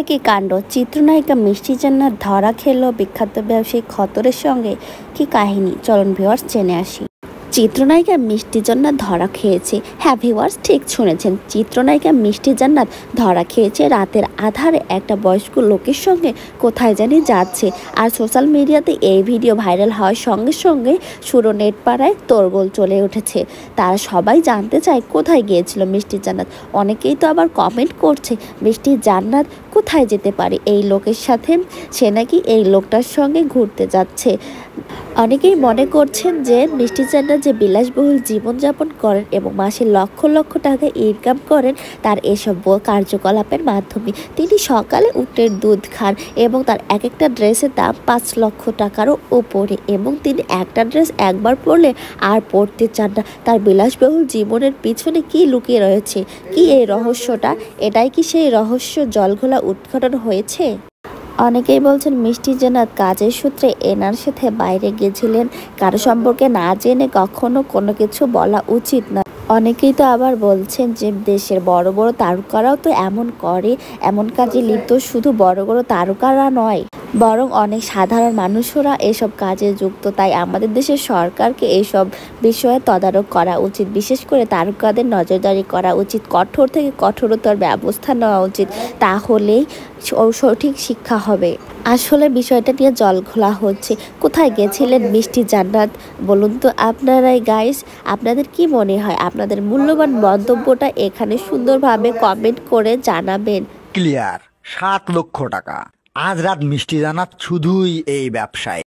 একই কাণ্ড, চিত্রনায়িকা মিষ্টি জান্নাত ধরা খেলো বিখ্যাত ব্যবসায়ী খতরের সঙ্গে। কি কাহিনী, চলুন ভিউয়ার্স জেনে আসি। চিত্রনায়িকা মিষ্টি জান্নাত ধরা খেয়েছে। হ্যাঁ ভিউয়ার্স, ঠিক শুনেছেন, চিত্রনায়িকা মিষ্টি জান্নাত ধরা খেয়েছে রাতের আধারে একটা বয়স্ক লোকের সঙ্গে কোথায় জানি যাচ্ছে। আর সোশ্যাল মিডিয়াতে এই ভিডিও ভাইরাল হওয়ার সঙ্গে সঙ্গে পুরো নেট পাড়ায় তোড়গোড় চলে উঠেছে। তারা সবাই জানতে চায় কোথায় গিয়েছিল মিষ্টি জান্নাত। অনেকেই তো আবার কমেন্ট করছে মিষ্টি জান্নাত কোথায় যেতে পারে এই লোকের সাথে, সে নাকি এই লোকটার সঙ্গে ঘুরতে যাচ্ছে। অনেকেই মনে করছেন যে মিষ্টি জান্নাত যে বিলাসবহুল জীবনযাপন করেন এবং মাসে লক্ষ লক্ষ টাকা ইনকাম করেন তার এসব কার্যকলাপের মাধ্যমে। তিনি সকালে উটের দুধ খান এবং তার এক একটা ড্রেসের দাম 5 লক্ষ টাকারও উপরে, এবং তিনি একটা ড্রেস একবার পরলে আর পরতে চান না। তার বিলাসবহুল জীবনের পিছনে কি লুকিয়ে রয়েছে, কি এই রহস্যটা? এটাই কি সেই রহস্য জলঘোলা উদ্ঘাটন হয়েছে? অনেকেই বলছেন মিষ্টি জান্নাত কাজের সূত্রে এনার সাথে বাইরে গেছিলেন, কারো সম্পর্কে না জেনে কখনো কোনো কিছু বলা উচিত না। অনেকেই তো আবার বলছেন যে দেশের বড় বড় তারকারাও তো এমন করে, এমন কাজে লিপ্ত শুধু বড় বড় তারকারা নয়, বরং অনেক সাধারণ মানুষরা এসব কাজে যুক্ত। তাই আমাদের দেশের সরকারকে এইসব বিষয়ে তদারক করা উচিত, বিশেষ করে তারকাদের নজরদারি করা উচিত, কঠোর থেকে কঠোরতর ব্যবস্থা নেওয়া উচিত, তাহলেই সঠিক শিক্ষা হবে। আসলে বিষয়টা নিয়ে জলঘোলা হচ্ছে। কোথায় গেছিলেন মিষ্টি জান্নাত বলুন তো আপনারাই গাইস? আপনাদের কি মনে হয়? আপনাদের মূল্যবান মন্তব্যটা এখানে সুন্দরভাবে কমেন্ট করে জানাবেন। ক্লিয়ার, 7 লক্ষ টাকা আজ রাত মিষ্টি জান্নাত শুধুই এই ব্যবসায়।